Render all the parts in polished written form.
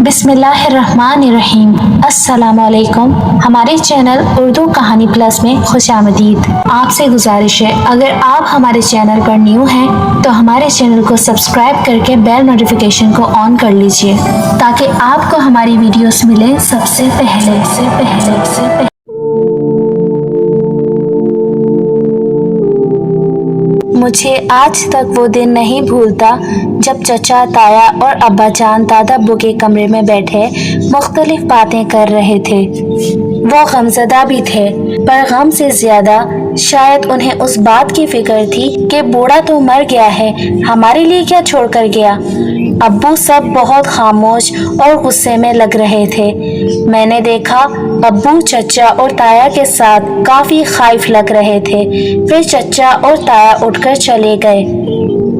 बिस्मिल्लाहिर्रहमानिर्रहीम। अस्सलाम वालेकुम। हमारे चैनल उर्दू कहानी प्लस में खुशामदीद। आपसे गुजारिश है, अगर आप हमारे चैनल पर न्यू हैं तो हमारे चैनल को सब्सक्राइब करके बेल नोटिफिकेशन को ऑन कर लीजिए ताकि आपको हमारी वीडियोस मिले सबसे पहले। मुझे आज तक वो दिन नहीं भूलता जब चचा, ताया और अब्बा जान दादा अब्बू के कमरे में बैठे मुख्तलिफ बातें कर रहे थे। वो गमज़दा भी थे, पर गम से ज़्यादा शायद उन्हें उस बात की फिक्र थी कि बूढ़ा तो मर गया है, हमारे लिए क्या छोड़ कर गया। अब्बू सब बहुत खामोश और गुस्से में लग रहे थे। मैंने देखा अब्बू चचा और ताया के साथ काफी खाइफ लग रहे थे। फिर चचा और ताया उठकर चले गए।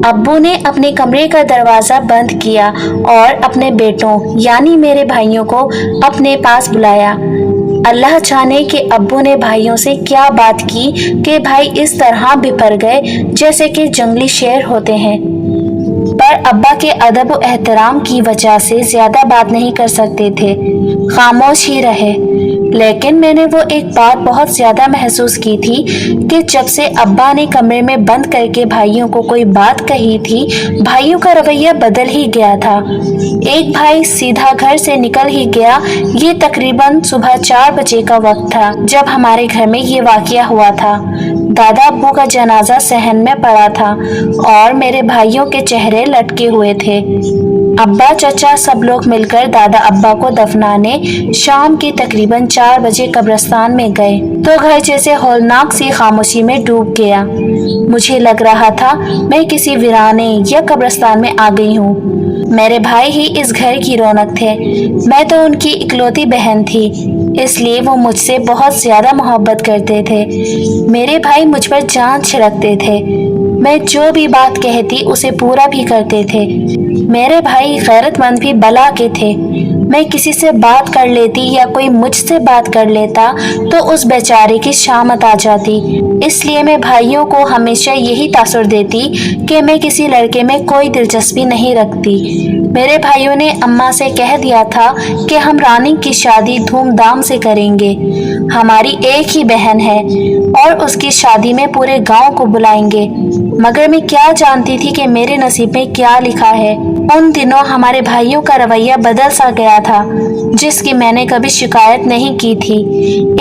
अब्बू ने अपने कमरे का दरवाजा बंद किया और अपने बेटों यानी मेरे भाइयों को अपने पास बुलाया। अल्लाह जाने कि अब्बू ने भाइयों से क्या बात की कि भाई इस तरह बिफर गए जैसे कि जंगली शेर होते हैं। पर अब्बा के अदब और एहतराम की वजह से ज्यादा बात नहीं कर सकते थे, खामोश ही रहे। लेकिन मैंने वो एक बात बहुत ज्यादा महसूस की थी कि जब से अब्बा ने कमरे में बंद करके भाइयों को कोई बात कही थी, भाइयों का रवैया बदल ही गया था। एक भाई सीधा घर से निकल ही गया। ये तकरीबन सुबह 4 बजे का वक्त था जब हमारे घर में ये वाकया हुआ था। दादा अब्बू का जनाजा सहन में पड़ा था और मेरे भाइयों के चेहरे लटके हुए थे। अब्बा चचा सब लोग मिलकर दादा अब्बा को दफनाने शाम के तकरीबन 4 बजे कब्रिस्तान में गए तो घर जैसे हौलनाक सी खामोशी में डूब गया। मुझे लग रहा था मैं किसी वीराने या कब्रिस्तान में आ गई हूँ। मेरे भाई ही इस घर की रौनक थे। मैं तो उनकी इकलौती बहन थी, इसलिए वो मुझसे बहुत ज्यादा मोहब्बत करते थे। मेरे भाई मुझ पर जान छिड़कते थे। मैं जो भी बात कहती उसे पूरा भी करते थे। मेरे भाई गैरतमंद भी बला के थे। मैं किसी से बात कर लेती या कोई मुझसे बात कर लेता तो उस बेचारे की शामत आ जाती। इसलिए मैं भाइयों को हमेशा यही तासुर देती कि मैं किसी लड़के में कोई दिलचस्पी नहीं रखती। मेरे भाइयों ने अम्मा से कह दिया था कि हम रानी की शादी धूमधाम से करेंगे। हमारी एक ही बहन है और उसकी शादी में पूरे गांव को बुलाएंगे। मगर मैं क्या जानती थी कि मेरे नसीब में क्या लिखा है। उन दिनों हमारे भाइयों का रवैया बदल सा गया था, जिसकी मैंने कभी शिकायत नहीं की थी।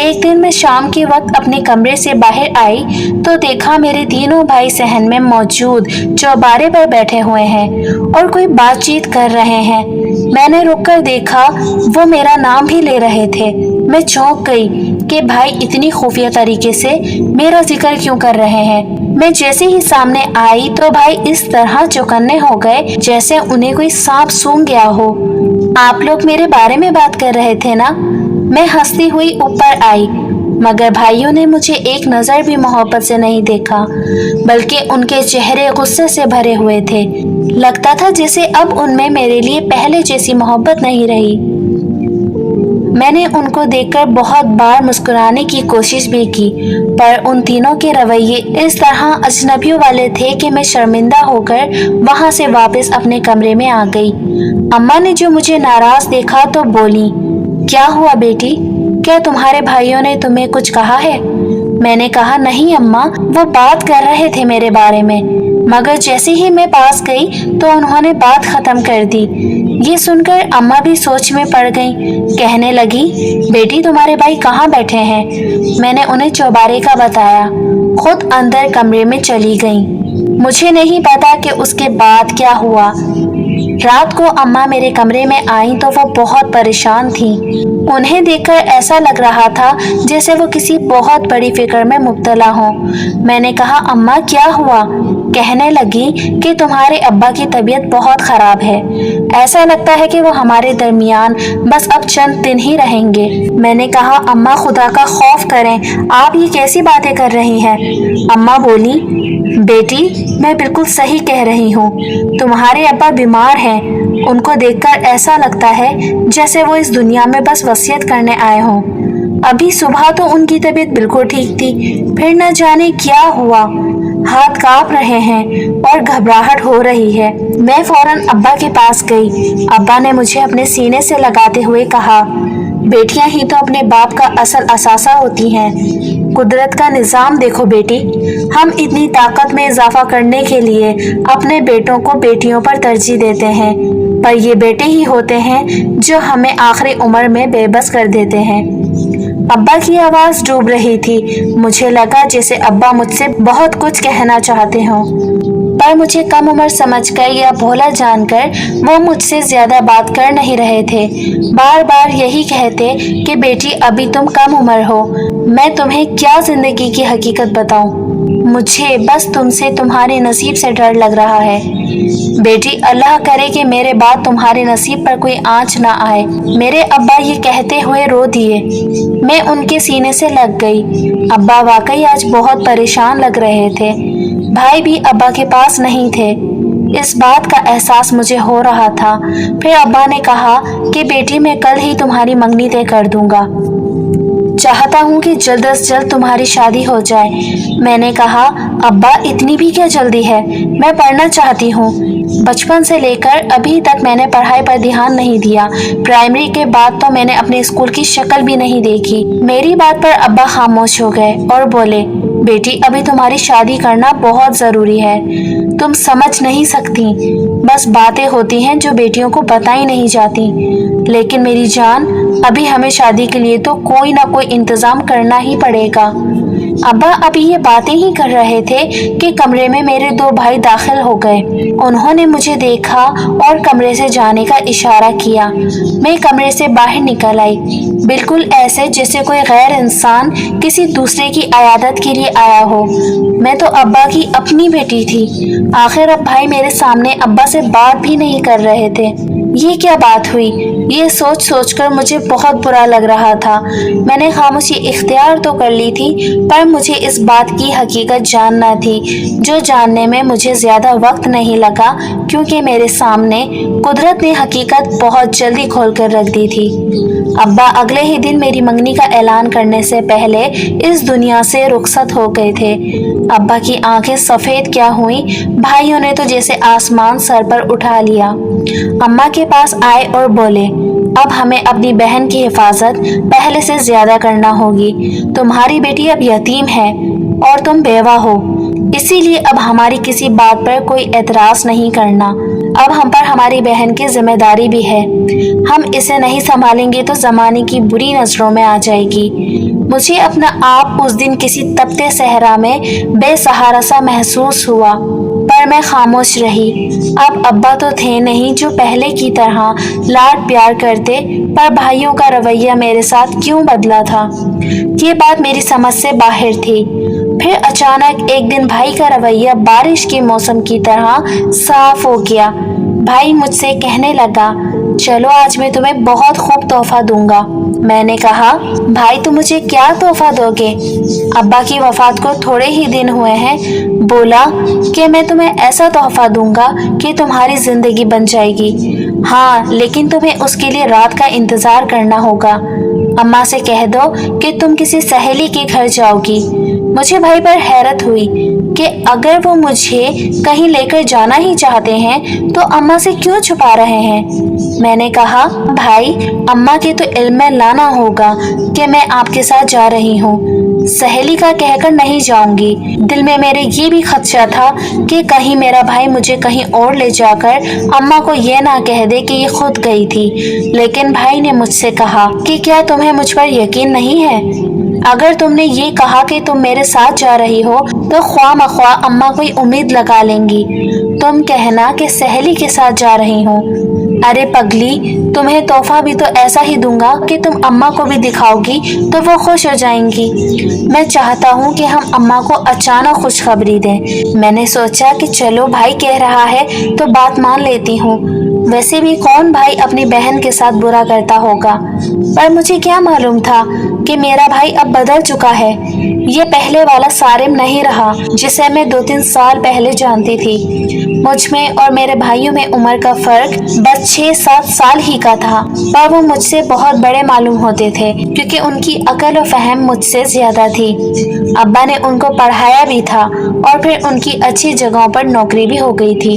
एक दिन मैं शाम के वक्त अपने कमरे से बाहर आई तो देखा मेरे तीनों भाई सहन में मौजूद चौबारे पर बैठे हुए हैं और कोई बातचीत कर रहे हैं। मैंने रुककर देखा, वो मेरा नाम भी ले रहे थे। मैं चौंक गई कि भाई इतनी खुफिया तरीके से मेरा जिक्र क्यों कर रहे हैं। मैं जैसे ही सामने आई तो भाई इस तरह चौकन्ने हो गए जैसे उन्हें कोई सांप सूंघ गया हो। आप लोग मेरे बारे में बात कर रहे थे ना? मैं हंसती हुई ऊपर आई, मगर भाइयों ने मुझे एक नजर भी मोहब्बत से नहीं देखा, बल्कि उनके चेहरे गुस्से से भरे हुए थे। लगता था जैसे अब उनमें मेरे लिए पहले जैसी मोहब्बत नहीं रही। मैंने उनको देखकर बहुत बार मुस्कुराने की कोशिश भी की, पर उन तीनों के रवैये इस तरह अजनबियों वाले थे कि मैं शर्मिंदा होकर वहां से वापस अपने कमरे में आ गई। अम्मा ने जो मुझे नाराज देखा तो बोली, क्या हुआ बेटी, क्या तुम्हारे भाइयों ने तुम्हें कुछ कहा है? मैंने कहा, नहीं अम्मा, वो बात कर रहे थे मेरे बारे में। मगर जैसे ही मैं पास गई तो उन्होंने बात खत्म कर दी। ये सुनकर अम्मा भी सोच में पड़ गई। कहने लगी, बेटी तुम्हारे भाई कहाँ बैठे हैं? मैंने उन्हें चौबारे का बताया। खुद अंदर कमरे में चली गई। मुझे नहीं पता कि उसके बाद क्या हुआ। रात को अम्मा मेरे कमरे में आई तो वो बहुत परेशान थी। उन्हें देखकर ऐसा लग रहा था जैसे वो किसी बहुत बड़ी फिक्र में मुब्तला हो। मैंने कहा, अम्मा क्या हुआ? कहने लगी कि तुम्हारे अब्बा की तबीयत बहुत खराब है। ऐसा लगता है कि वो हमारे दरमियान बस अब चंद दिन ही रहेंगे। मैंने कहा, अम्मा खुदा का खौफ करें, आप ये कैसी बातें कर रही हैं? अम्मा बोली, बेटी मैं बिल्कुल सही कह रही हूँ। तुम्हारे अब्बा बीमार हैं। उनको देखकर ऐसा लगता है जैसे वो इस दुनिया में बस वसीयत करने आए हों। अभी सुबह तो उनकी तबीयत बिल्कुल ठीक थी, फिर न जाने क्या हुआ। ہاتھ کانپ رہے ہیں اور گھبراہٹ ہو رہی ہے۔ میں فوراً ابا کے پاس گئی۔ ابا نے مجھے اپنے سینے سے لگاتے ہوئے کہا، بیٹیاں ہی تو اپنے باپ کا اصل اثاثہ ہوتی ہیں۔ قدرت کا نظام دیکھو بیٹی، ہم اتنی طاقت میں اضافہ کرنے کے لیے اپنے بیٹوں کو بیٹیوں پر ترجیح دیتے ہیں، پر یہ بیٹے ہی ہوتے ہیں جو ہمیں آخری عمر میں بے بس کر دیتے ہیں۔ ابا کی آواز ڈوب رہی تھی۔ مجھے لگا جیسے ابا مجھ سے بہت کچھ کہنا چاہتے ہوں، پر مجھے کم عمر سمجھ کر یا بھولا جان کر وہ مجھ سے زیادہ بات کر نہیں رہے تھے۔ بار بار یہی کہتے کہ بیٹی ابھی تم کم عمر ہو، میں تمہیں کیا زندگی کی حقیقت بتاؤں؟ مجھے بس تم سے تمہارے نصیب سے ڈر لگ رہا ہے۔ بیٹی اللہ کرے کہ میرے بعد تمہارے نصیب پر کوئی آنچ نہ آئے۔ میرے ابا یہ کہتے ہوئے رو دیے۔ میں ان کے سینے سے لگ گئی۔ ابا واقعی آج بہت پریشان لگ رہے تھے۔ بھائی بھی ابا کے پاس نہیں تھے۔ اس بات کا احساس مجھے ہو رہا تھا۔ پھر ابا نے کہا کہ بیٹی میں کل ہی تمہاری منگنی طے کر دوں گا۔ چاہتا ہوں کہ جلد از جلد تمہاری شادی ہو جائے۔ میں نے کہا، ابا اتنی بھی کیا جلدی ہے؟ میں پڑھنا چاہتی ہوں۔ بچپن سے لے کر ابھی تک میں نے پڑھائی پر دھیان نہیں دیا۔ پرائمری کے بعد تو میں نے اپنے اسکول کی شکل بھی نہیں دیکھی۔ میری بات پر ابا خاموش ہو گئے اور بولے، بیٹی ابھی تمہاری شادی کرنا بہت ضروری ہے۔ تم سمجھ نہیں سکتی، بس باتیں ہوتی ہیں جو بیٹیوں کو بتائی نہیں جاتی۔ لیکن میری جان، ابھی ہمیں شادی کے لیے تو کوئی نہ کوئی انتظام کرنا ہی پڑے گا۔ ابا ابھی یہ باتیں ہی کر رہے تھے کہ کمرے میں میرے دو بھائی داخل ہو گئے۔ انہوں نے مجھے دیکھا اور کمرے سے جانے کا اشارہ کیا۔ میں کمرے سے باہر نکل آئی، بالکل ایسے جیسے کوئی غیر انسان کسی دوسرے کی عیادت کے لیے آیا ہو۔ میں تو ابا کی اپنی بیٹی تھی۔ آخر اب بھائی میرے سامنے ابا سے بات بھی نہیں کر رہے تھے۔ یہ کیا بات ہوئی؟ یہ سوچ سوچ کر مجھے بہت برا لگ رہا تھا۔ میں نے خاموشی اختیار تو کر لی تھی، پر مجھے اس بات کی حقیقت جاننا تھی، جو جاننے میں مجھے زیادہ وقت نہیں لگا، کیونکہ میرے سامنے قدرت نے حقیقت بہت جلدی کھول کر رکھ دی تھی۔ ابا اگلے ہی دن میری منگنی کا اعلان کرنے سے پہلے اس دنیا سے رخصت ہو گئے تھے۔ ابا کی آنکھیں سفید کیا ہوئیں، بھائیوں نے تو جیسے آسمان سر پر اٹھا لیا۔ اماں کے پاس آئے اور بولے، اب ہمیں اپنی بہن کی حفاظت پہلے سے زیادہ کرنا ہوگی۔ تمہاری بیٹی اب یتیم ہے اور تم بیوہ ہو، اسی لیے اب ہماری کسی بات پر کوئی اعتراض نہیں کرنا۔ اب ہم پر ہماری بہن کی ذمہ داری بھی ہے۔ ہم اسے نہیں سنبھالیں گے تو زمانے کی بری نظروں میں آ جائے گی۔ مجھے اپنا آپ اس دن کسی تپتے صحرا میں بے سہارا سا محسوس ہوا، پر میں خاموش رہی۔ اب ابا تو تھے نہیں جو پہلے کی طرح لاڈ پیار کرتے، پر بھائیوں کا رویہ میرے ساتھ کیوں بدلا تھا؟ یہ بات میری سمجھ سے باہر تھی۔ پھر اچانک ایک دن بھائی کا رویہ بارش کے موسم کی طرح صاف ہو گیا۔ بھائی مجھ سے کہنے لگا، چلو آج میں تمہیں بہت خوب تحفہ دوں گا۔ میں نے کہا، بھائی تم مجھے کیا تحفہ دو گے؟ ابا کی وفات کو تھوڑے ہی دن ہوئے ہیں۔ بولا کہ میں تمہیں ایسا تحفہ دوں گا کہ تمہاری زندگی بن جائے گی۔ ہاں، لیکن تمہیں اس کے لیے رات کا انتظار کرنا ہوگا۔ اماں سے کہہ دو کہ تم کسی سہیلی کے گھر جاؤ گی۔ مجھے بھائی پر حیرت ہوئی کہ اگر وہ مجھے کہیں لے کر جانا ہی چاہتے ہیں تو اماں سے کیوں چھپا رہے ہیں؟ میں نے کہا، بھائی اماں کے تو علم میں لانا ہوگا کہ میں آپ کے ساتھ جا رہی ہوں۔ سہیلی کا کہہ کر نہیں جاؤں گی۔ دل میں میرے یہ بھی خدشہ تھا کہ کہیں میرا بھائی مجھے کہیں اور لے جا کر اماں کو یہ نہ کہہ دے کہ یہ خود گئی تھی۔ لیکن بھائی نے مجھ سے کہا کہ کیا تمہیں مجھ پر یقین نہیں ہے؟ اگر تم نے یہ کہا کہ تم میرے ساتھ جا رہی ہو تو خواہ مخواہ اماں کوئی امید لگا لیں گی۔ تم کہنا کہ سہیلی کے ساتھ جا رہی ہوں۔ ارے پگلی، تمہیں تحفہ بھی تو ایسا ہی دوں گا کہ تم اماں کو بھی دکھاؤ گی تو وہ خوش ہو جائیں گی۔ میں چاہتا ہوں کہ ہم اماں کو اچانک خوشخبری دیں۔ میں نے سوچا کہ چلو بھائی کہہ رہا ہے تو بات مان لیتی ہوں۔ वैसे भी कौन भाई अपनी बहन के साथ बुरा करता होगा, पर मुझे क्या मालूम था कि मेरा भाई अब बदल चुका है। ये पहले वाला सारिम नहीं रहा जिसे मैं 2-3 साल पहले जानती थी। मुझ में और मेरे भाइयों में उम्र का फर्क बस 6-7 साल ही का था, पर वो मुझसे बहुत बड़े मालूम होते थे क्योंकि उनकी अकल और फहम मुझसे ज्यादा थी। अब्बा ने उनको पढ़ाया भी था और फिर उनकी अच्छी जगहों पर नौकरी भी हो गई थी।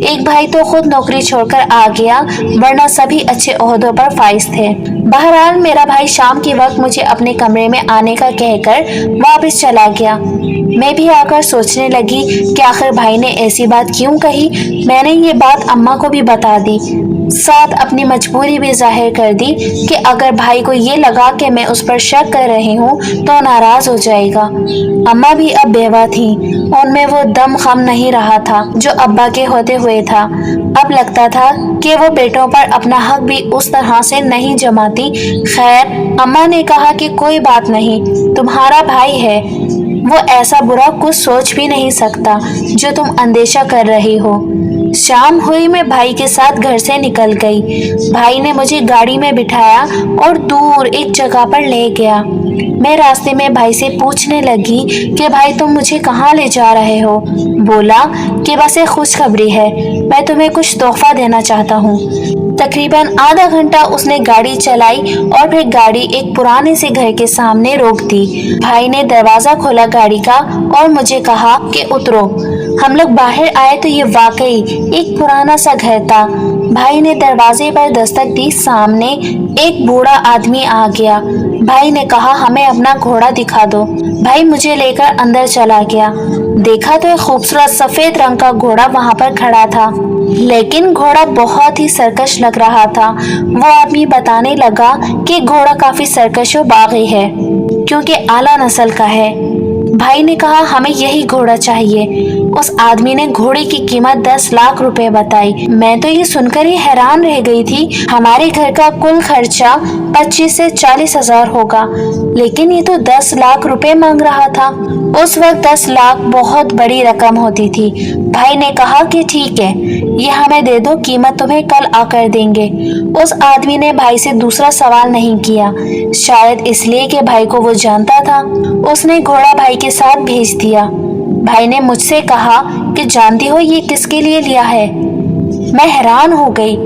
एक भाई तो खुद नौकरी छोड़कर आ गया, वरना सभी अच्छे ओहदों पर फाइज थे। बहरहाल मेरा भाई शाम के वक्त मुझे अपने कमरे में आने का कहकर वापस चला गया। मैं भी आकर सोचने लगी कि आखिर भाई ने ऐसी बात क्यों कही। मैंने ये बात अम्मा को भी बता दी, साथ अपनी मजबूरी भी जाहिर कर दी कि अगर भाई को ये लगा कि मैं उस पर शक कर रही हूँ तो नाराज हो जाएगा। अम्मा भी अब बेवा थी, उनमें वो दम खम नहीं रहा था जो अब्बा के होते हुए था। अब लगता था कि वो बेटों पर अपना हक भी उस तरह से नहीं जमाती। खैर, अम्मा ने कहा कि कोई बात नहीं, तुम्हारा भाई है, वो ऐसा बुरा कुछ सोच भी नहीं सकता जो तुम अंदेशा कर रही हो। शाम हुई, मैं भाई के साथ घर से निकल गई। भाई ने मुझे गाड़ी में बिठाया और दूर एक जगह पर ले गया। मैं रास्ते में भाई से पूछने लगी कि भाई तुम मुझे कहाँ ले जा रहे हो। बोला कि बस एक खुशखबरी है, मैं तुम्हें कुछ तोहफा देना चाहता हूँ। तकरीबन आधा घंटा उसने गाड़ी चलाई और फिर गाड़ी एक पुराने से घर के सामने रोक दी। भाई ने दरवाजा खोला गाड़ी का और मुझे कहा कि उतरो। हम लोग बाहर आए तो ये वाकई एक पुराना सा घर था। भाई ने दरवाजे पर दस्तक दी, सामने एक बूढ़ा आदमी आ गया। भाई ने कहा हमें अपना घोड़ा दिखा दो। भाई मुझे लेकर अंदर चला गया। देखा तो एक खूबसूरत सफेद रंग का घोड़ा वहां पर खड़ा था, लेकिन घोड़ा बहुत ही सरकश लग रहा था। वो आदमी बताने लगा कि घोड़ा काफी सरकश और बागी है क्योंकि आला नस्ल का है। भाई ने कहा हमें यही घोड़ा चाहिए। उस आदमी ने घोड़े की कीमत 10 लाख रुपए बताई। मैं तो ये सुनकर ही हैरान रह गई थी। हमारे घर का कुल खर्चा 25 से 40 हजार होगा, लेकिन ये तो 10 लाख रुपए मांग रहा था। उस वक्त 10 लाख बहुत बड़ी रकम होती थी। भाई ने कहा कि ठीक है, ये हमें दे दो, कीमत तुम्हें कल आकर देंगे। उस आदमी ने भाई से दूसरा सवाल नहीं किया, शायद इसलिए कि भाई को वो जानता था। उसने घोड़ा भाई के साथ भेज दिया। भाई ने मुझसे कहा कि जानती हो ये किसके लिए लिया है। मैं हैरान हो गई।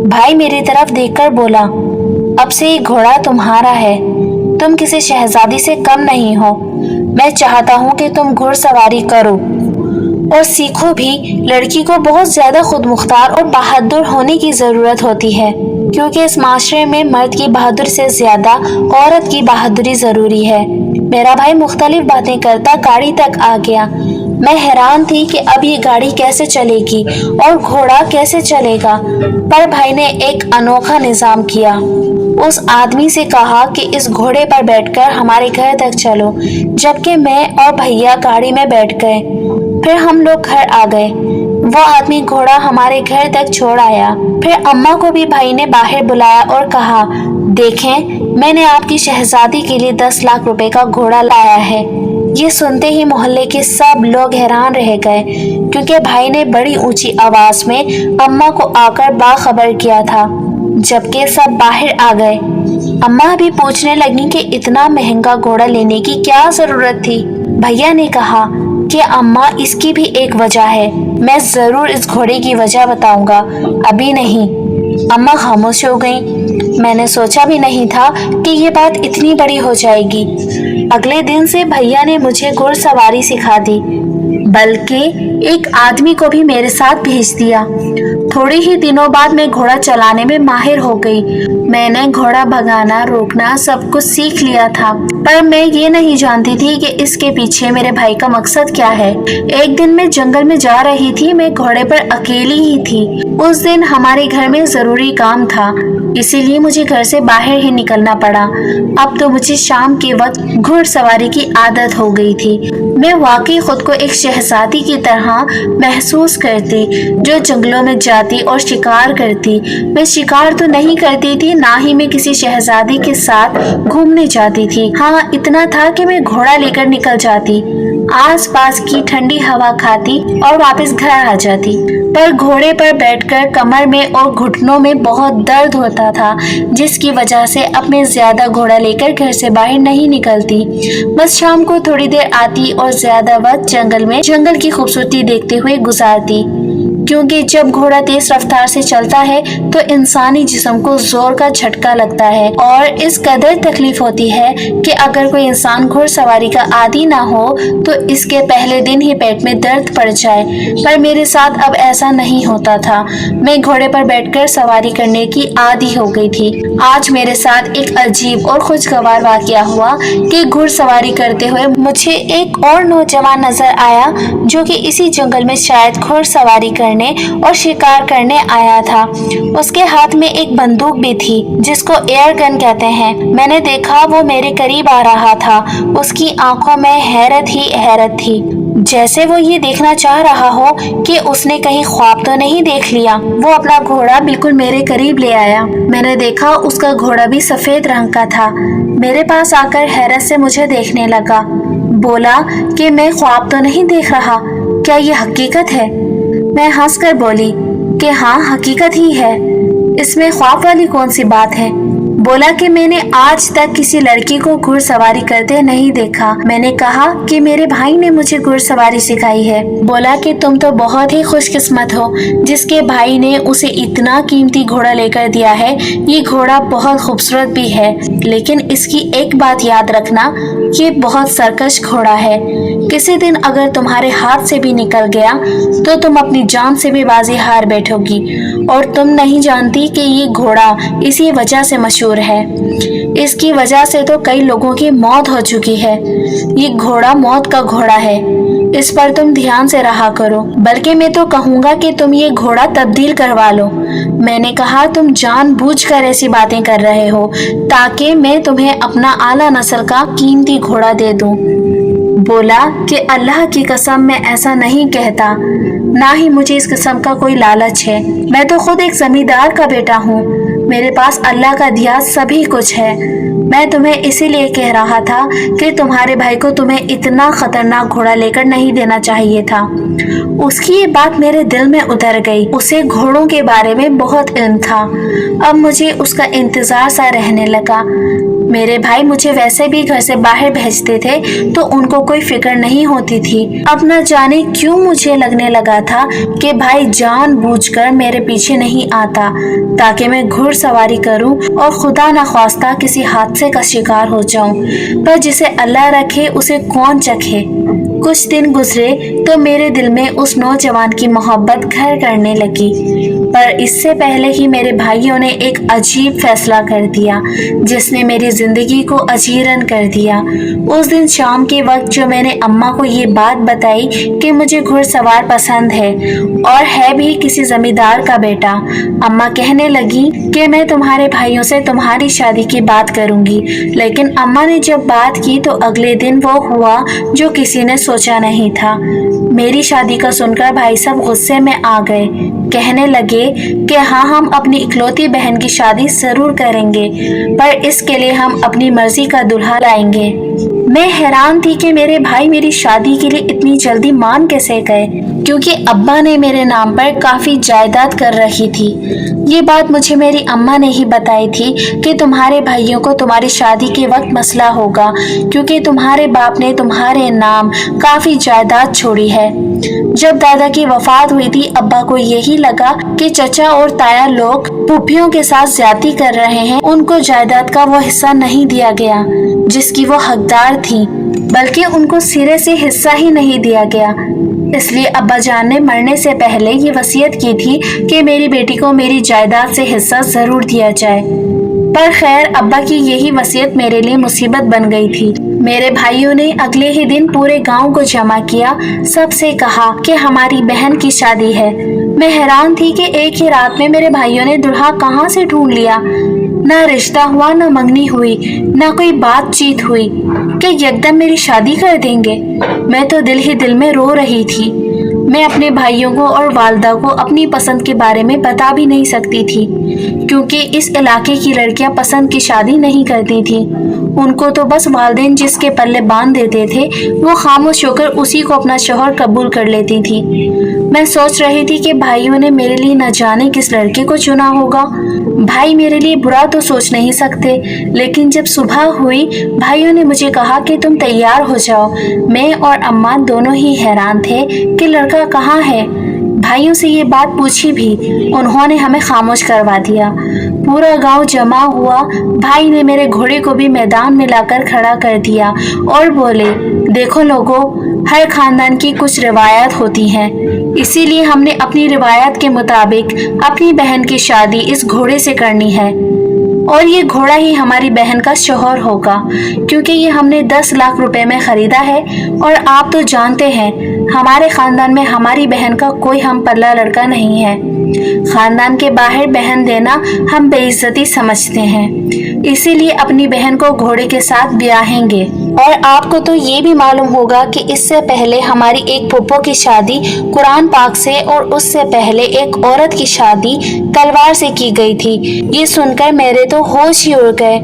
भाई मेरी तरफ देखकर बोला, अब से ये घोड़ा तुम्हारा है, तुम किसी शहजादी से कम नहीं हो। मैं चाहता हूँ कि तुम घुड़सवारी करो और सीखो भी। लड़की को बहुत ज्यादा खुद मुख्तार और बहादुर होने की जरूरत होती है, क्योंकि इस माशरे में मर्द की बहादुरी से ज्यादा औरत की बहादुरी जरूरी है। मेरा भाई मुख्तलिफ बातें करता गाड़ी तक आ गया। मैं हैरान थी कि अब ये गाड़ी कैसे चलेगी और घोड़ा कैसे चलेगा, पर भाई ने एक अनोखा निजाम किया। उस आदमी से कहा कि इस घोड़े पर बैठकर हमारे घर तक चलो, जबकि मैं और भैया गाड़ी में बैठ गए। फिर हम लोग घर आ गए। वो आदमी घोड़ा हमारे घर तक छोड़ आया। फिर अम्मा को भी भाई ने बाहर बुलाया और कहा, देखें, मैंने आपकी शहजादी के लिए 10 लाख रुपए का घोड़ा लाया है। ये सुनते ही मोहल्ले के सब लोग हैरान रह गए, क्योंकि भाई ने बड़ी ऊंची आवाज में अम्मा को आकर बाखबर किया था, जबकि सब बाहर आ गए। अम्मा भी पूछने लगी कि इतना महंगा घोड़ा लेने की क्या जरूरत थी। भैया ने कहा कि अम्मा, इसकी भी एक वजह है, मैं जरूर इस घोड़े की वजह बताऊंगा, अभी नहीं। अम्मा खामोश हो गईं। मैंने सोचा भी नहीं था कि ये बात इतनी बड़ी हो जाएगी। अगले दिन से भैया ने मुझे घुड़सवारी सिखा दी, बल्कि एक आदमी को भी मेरे साथ भेज दिया। थोड़े ही दिनों बाद मैं घोड़ा चलाने में माहिर हो गई। मैंने घोड़ा भगाना, रोकना सब कुछ सीख लिया था, पर मैं ये नहीं जानती थी कि इसके पीछे मेरे भाई का मकसद क्या है। एक दिन मैं जंगल में जा रही थी, मैं घोड़े पर अकेली ही थी। उस दिन हमारे घर में जरूरी काम था, इसीलिए मुझे घर से बाहर ही निकलना पड़ा। अब तो मुझे शाम के वक्त घुड़सवारी की आदत हो गई थी। मैं वाकई खुद को एक शहजादी की तरह महसूस करती, जो जंगलों में जाती और शिकार करती। मैं शिकार तो नहीं करती थी, ना ही मैं किसी शहजादी के साथ घूमने जाती थी। हाँ, इतना था कि मैं घोड़ा लेकर निकल जाती, आसपास की ठंडी हवा खाती और वापस घर आ जाती। पर घोड़े पर बैठकर कमर में और घुटनों में बहुत दर्द होता था, जिसकी वजह से अब मैं ज्यादा घोड़ा लेकर घर से बाहर नहीं निकलती। बस शाम को थोड़ी देर आती और ज्यादा वक्त जंगल की खूबसूरती देखते हुए गुजारती, क्योंकि जब घोड़ा तेज रफ्तार से चलता है तो इंसानी जिस्म को जोर का झटका लगता है और इस कदर तकलीफ होती है कि अगर कोई इंसान घुड़सवारी का आदी ना हो तो इसके पहले दिन ही पेट में दर्द पड़ जाए। पर मेरे साथ अब ऐसा नहीं होता था। मैं घोड़े पर बैठकर सवारी करने की आदी हो गई थी। आज मेरे साथ एक अजीब और खुशगवार वाकया हुआ कि घुड़सवारी करते हुए मुझे एक और नौजवान नजर आया, जो कि इसी जंगल में शायद घुड़सवारी करने और शिकार करने आया था। उसके हाथ में एक बंदूक भी थी, जिसको एयर गन कहते हैं। मैंने देखा वो मेरे करीब आ रहा था। उसकी आंखों में हैरत ही हैरत थी, जैसे वो ये देखना चाह रहा हो कि उसने कहीं ख्वाब तो नहीं देख लिया। वो अपना घोड़ा बिल्कुल मेरे करीब ले आया। मैंने देखा उसका घोड़ा भी सफेद रंग का था। मेरे पास आकर हैरत से मुझे देखने लगा। बोला कि मैं ख्वाब तो नहीं देख रहा, क्या ये हकीकत है? मैं हंसकर बोली कि हाँ, हकीकत ही है, इसमें ख्वाब वाली कौन सी बात है। बोला कि मैंने आज तक किसी लड़की को घुड़सवारी करते नहीं देखा। मैंने कहा कि मेरे भाई ने मुझे घुड़सवारी सिखाई है। बोला कि तुम तो बहुत ही खुशकिस्मत हो जिसके भाई ने उसे इतना कीमती घोड़ा लेकर दिया है। ये घोड़ा बहुत खूबसूरत भी है, लेकिन इसकी एक बात याद रखना, ये बहुत सरकश घोड़ा है। किसी दिन अगर तुम्हारे हाथ से भी निकल गया तो तुम अपनी जान से भी बाजी हार बैठोगी, और तुम नहीं जानती कि ये घोड़ा इसी वजह से मशहूर है। इसकी वजह से तो कई लोगों की मौत हो चुकी है। ये घोड़ा मौत का घोड़ा है, इस पर तुम ध्यान से रहा करो। बल्कि मैं तो कहूँगा कि तुम ये घोड़ा तब्दील करवा लो। मैंने कहा तुम जानबूझकर ऐसी बातें कर रहे हो ताकि मैं तुम्हें अपना आला नस्ल का कीमती घोड़ा दे दूं। बोला कि अल्लाह की कसम मैं ऐसा नहीं कहता, ना ही मुझे इस किस्म का कोई लालच है। मैं तो खुद एक जमींदार का बेटा हूँ। मेरे पास अल्लाह का दिया सभी कुछ है। मैं तुम्हें इसीलिए कह रहा था कि तुम्हारे भाई को तुम्हें इतना खतरनाक घोड़ा लेकर नहीं देना चाहिए था। उसकी ये बात मेरे दिल में उतर गई। उसे घोड़ों के बारे में बहुत इल्म था। अब मुझे उसका इंतजार सा रहने लगा। मेरे भाई मुझे वैसे भी घर से बाहर भेजते थे तो उनको कोई फिक्र नहीं होती थी। अब न जाने क्यों मुझे लगने लगा था कि भाई जानबूझकर मेरे पीछे नहीं आता ताकि मैं घुड़सवारी करूं और खुदा न ख्वास्ता किसी हादसे का शिकार हो जाऊं। पर जिसे अल्लाह रखे उसे कौन चखे। कुछ दिन गुजरे तो मेरे दिल में उस नौजवान की मोहब्बत घर करने लगी, पर इससे पहले ही मेरे भाइयों ने एक अजीब फैसला कर दिया जिसने मेरी जिंदगी को अजीरन कर दिया। उस दिन शाम के वक्त जो मैंने अम्मा को ये बात बताई कि मुझे घुड़सवार पसंद है और है भी किसी जमींदार का बेटा, अम्मा कहने लगी कि मैं तुम्हारे भाइयों से तुम्हारी शादी की बात करूंगी। लेकिन अम्मा ने जब बात की तो अगले दिन वो हुआ जो किसी ने सोचा नहीं था। मेरी शादी का सुनकर भाई सब गुस्से में आ गए। कहने लगे कि हाँ, हम अपनी इकलौती बहन की शादी जरूर करेंगे, पर इसके लिए हम अपनी मर्जी का दूल्हा लाएंगे। मैं हैरान थी कि मेरे भाई मेरी शादी के लिए इतनी जल्दी मान कैसे गए, क्योंकि अब्बा ने मेरे नाम पर काफी जायदाद कर रखी थी। ये बात मुझे मेरी अम्मा ने ही बताई थी कि तुम्हारे भाइयों को तुम्हारी शादी के वक्त मसला होगा, क्योंकि तुम्हारे बाप ने तुम्हारे नाम काफी जायदाद छोड़ी है। जब दादा की वफात हुई थी, अब्बा को यही लगा कि चचा और ताया लोग फूफियों के साथ ज्यादती कर रहे हैं। उनको जायदाद का वो हिस्सा नहीं दिया गया जिसकी वो हकदार थी, बल्कि उनको सिरे से हिस्सा ही नहीं दिया गया। इसलिए अब्बा जान ने मरने से पहले ये वसीयत की थी कि मेरी बेटी को मेरी जायदाद से हिस्सा जरूर दिया जाए। पर खैर, अब्बा की यही वसीयत मेरे लिए मुसीबत बन गई थी। मेरे भाइयों ने अगले ही दिन पूरे गांव को जमा किया, सबसे कहा कि हमारी बहन की शादी है। मैं हैरान थी कि एक ही रात में मेरे भाइयों ने दुल्हा कहाँ से ढूंढ लिया। ना रिश्ता हुआ, ना मंगनी हुई, ना कोई बातचीत हुई कि यकदम मेरी शादी कर देंगे। मैं तो दिल ही दिल में रो रही थी। मैं अपने भाइयों को और वालदा को अपनी पसंद के बारे में बता भी नहीं सकती थी, क्योंकि इस इलाके की लड़कियां पसंद की शादी नहीं करती थी। उनको तो बस वालिदैन जिसके पल्ले बांध देते थे वो खामोश होकर उसी को अपना शौहर कबूल कर लेती थी। मैं सोच रही थी कि भाइयों ने मेरे लिए न जाने किस लड़के को चुना होगा। भाई मेरे लिए बुरा तो सोच नहीं सकते, लेकिन जब सुबह हुई भाइयों ने मुझे कहा कि तुम तैयार हो जाओ। मैं और अम्मा दोनों ही हैरान थे कि लड़का कहाँ है। भाइयों से ये बात पूछी भी, उन्होंने हमें खामोश करवा दिया। पूरा गांव जमा हुआ। भाई ने मेरे घोड़े को भी मैदान में लाकर खड़ा कर दिया और बोले, देखो लोगों, हर खानदान की कुछ रिवायत होती हैं, इसीलिए हमने अपनी रिवायत के मुताबिक अपनी बहन की शादी इस घोड़े से करनी है और ये घोड़ा ही हमारी बहन का शौहर होगा, क्योंकि ये हमने 10 लाख रुपए में खरीदा है। और आप तो जानते हैं हमारे खानदान में हमारी बहन का कोई हम पल्ला लड़का नहीं है। खानदान के बाहर बहन देना हम बेइज्जती समझते हैं, इसीलिए अपनी बहन को घोड़े के साथ ब्याहेंगे। और आपको तो ये भी मालूम होगा कि इससे पहले हमारी एक फूफो की शादी कुरान पाक से और उससे पहले एक औरत की शादी तलवार से की गई थी। ये सुनकर मेरे तो होश ही उड़ गए।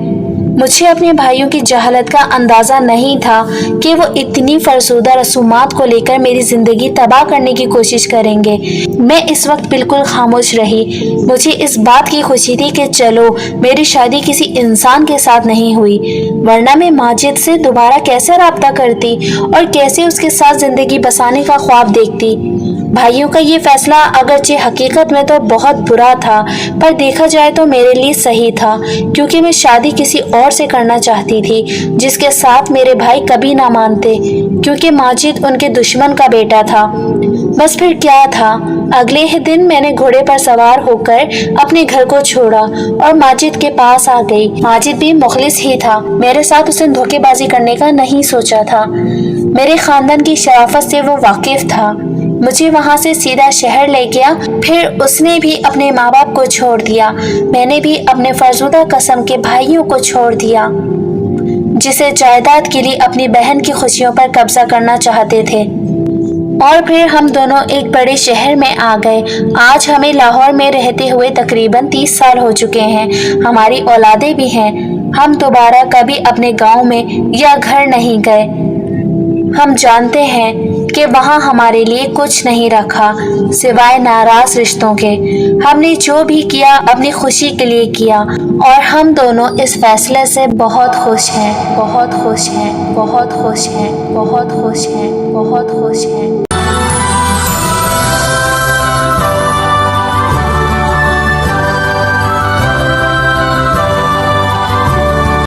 मुझे अपने भाइयों की जहालत का अंदाजा नहीं था कि वो इतनी फरसुदा रसूमात को लेकर मेरी जिंदगी तबाह करने की कोशिश करेंगे। मैं इस वक्त बिल्कुल खामोश रही। मुझे इस बात की खुशी थी कि चलो मेरी शादी किसी इंसान के साथ नहीं हुई, वरना मैं माजिद से दोबारा कैसे राब्ता करती और कैसे उसके साथ जिंदगी बसाने का ख्वाब देखती। भाइयों का ये फैसला अगरचे हकीकत में तो बहुत बुरा था, पर देखा जाए तो मेरे लिए सही था, क्योंकि मैं शादी किसी और से करना चाहती थी जिसके साथ मेरे भाई कभी ना मानते, क्योंकि माजिद उनके दुश्मन का बेटा था। बस फिर क्या था, अगले ही दिन मैंने घोड़े पर सवार होकर अपने घर को छोड़ा और माजिद के पास आ गई। माजिद भी मुखलिस ही था, मेरे साथ उसने धोखेबाजी करने का नहीं सोचा था। मेरे खानदान की शराफत से वो वाकिफ था। मुझे वहाँ से सीधा शहर ले गया। फिर उसने भी अपने माँ बाप को छोड़ दिया, मैंने भी अपने फरजुदा कसम के भाइयों को छोड़ दिया, जिसे जायदाद के लिए अपनी बहन की खुशियों पर कब्जा करना चाहते थे। और फिर हम दोनों एक बड़े शहर में आ गए। आज हमें लाहौर में रहते हुए तकरीबन 30 साल हो चुके हैं। हमारी औलादें भी हैं। हम दोबारा कभी अपने गांव में या घर नहीं गए। हम जानते हैं कि वहाँ हमारे लिए कुछ नहीं रखा सिवाय नाराज रिश्तों के। हमने जो भी किया अपनी खुशी के लिए किया और हम दोनों इस फैसले से बहुत खुश हैं, बहुत खुश हैं, बहुत खुश हैं, बहुत खुश हैं, बहुत खुश हैं।